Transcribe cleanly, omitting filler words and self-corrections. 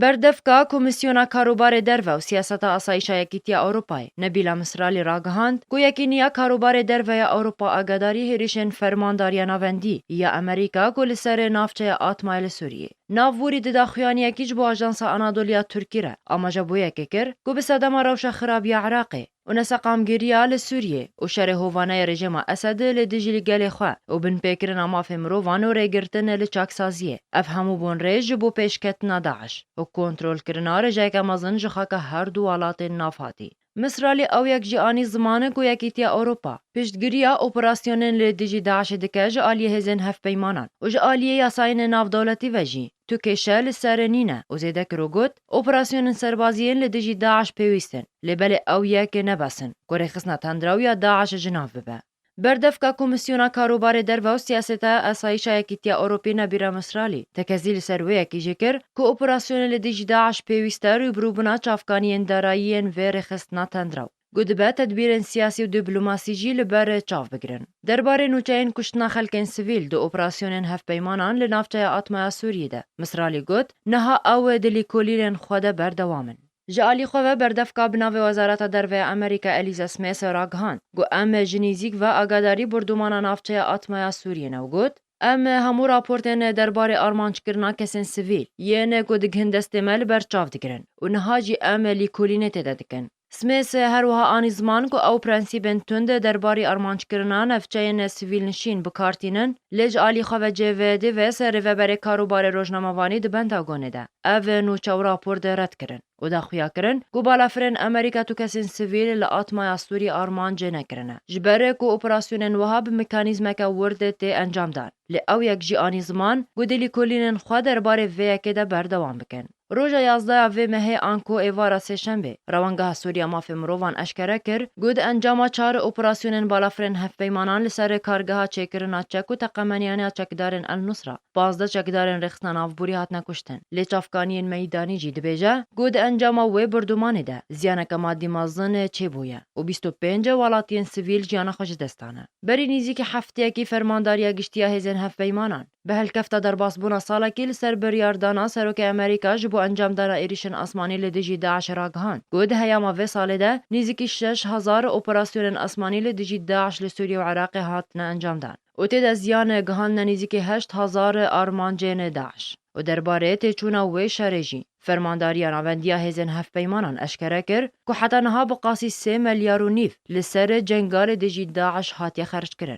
بردفکا کمیسیونا کاروبار درو و سیاست آسایشا یکیتیا اوروپای نبیلا مصرالی راگهاند گو یکینیا کاروبار درو اوروپا آگاداری هریشن فرمانداریا ناوندی یا امریکا گو لسر نافچه آتمایل سوریه. ناووری دداخویانی یکیج بو آژانس آنادولیا ترکی را اما جبو یکیکر گو بسادما روش خرابی عراقی و نسقام گیریا لسوریه و شر هوانه رژیم اسد لدجلی گل خواه و بن پیکرنا مافی مروان و ریگرتن لچاکسازیه افهمو بون ریج بو پیشکتنا داعش و کنترول کرنا رجایک مزن جخاک هر دو والات نافاتی. مصرالی او یک جیانی زمانه گو یکیتیا اوروپا پشتگیریا اپراسیونن لدجی داعش دکه جالیه هزن هف پیمانان و جالیه یاساین ناف دولتی وجی تو کشل سرنینه و زیده کروگوت اپراسیون سربازیین لدجی داعش پیوستن لبل او یک نبسن گوری خسنا تندراویا داعش جناف ببه. بردفکا کمیسیونا کاروبار درو و سیاست آسایشا یکیتیا اوروپی نبیرا مصرالی تکزیل سروی کی جکر کو اپراسیون لدیج داعش پیوسته روبرو بنا چافکانین دارایین و رخصتنا تندراو گودبه تدبیر سیاسی و دیپلماسیجی لبر چاف بگرن. درباره نوچین کشتنا خلکین سویل دو اپراسیونین هف پیمانان لنافچه آتمایا سوریه ده. مصرالی گوت نها او دلی کولین خوده بردوامن. جالی خواه بردفکا بناو وزارت درو امریکا الیزا سمیس راگهاند گو ام جنیزیک و آگاداری بردومانا نافچه آتمایا سوریه نو گوت ام همو راپورتین درباره آرمانچ کرنا کسین سویل یه گو دگهن دستمال برچاف دگرن و نهاجی ام لیکولینه تده دکن. سمیس هر وها آنی زمان گو او پرنسیبن تند درباره آرمانچ کرنا نفچه سویل نشین بکارتینن لج آلی خواه جویده و سر و بره کاروبار روزنامه‌وانی د پنتاگون ده او نوچه و راپورت رد کرن و دا خویا کرن گو بالافرین امریکا تو کسین سویل لآتمایا سوری آرمان جه نکرنه جبره گو اپراسیونن وها بمکانیزمه که ورده تی انجام دان لی او یک جی آنی زمان گو دلی کلینن خواه درباره وی که ده بردوام بکن. روژا 11 و مهی آنکو ایوارا سهشنبه روانگاه سوریا مافی مروان اشکره کر گود انجام 4 اپراسیونن بالافرین هف پیمانان لسر کارگاه چکرنا چک و تقمانیان چکدارن النصرة 15 چکدارن رخصنا نافبوری هات نکشتن لی چافکانین میدانی جید بیجه گود انجام وی بردومانه ده زیانک مادی مازن چه بویه و 25 والاتین سویل جیانا خوش دستانه بری نیزی که هفته کی فرمانداری گشتیا هزن هف پیمانان به هلکفتا در باسبونا سالا کی لسر بریاردانا سروک امریکا جبو انجام دارا ایریشن آسمانی لدیجی داعش راگهان گود هیاما و ساله ده نیزی 6000 اپراسیون آسمانی لدیجی داعش لسوریه و عراق هاتنا انجام دان و تید زیان گهان نیزی که 8000 آرمانجین داعش و درباره تیچونا و شارجی فرمانداری ناوندیا هزن هف پیمانان اشکره کر که حتی نها بقاسی 3 میلیارد و نیف لسر جنگار دیجی داعش هاتی خرج کرن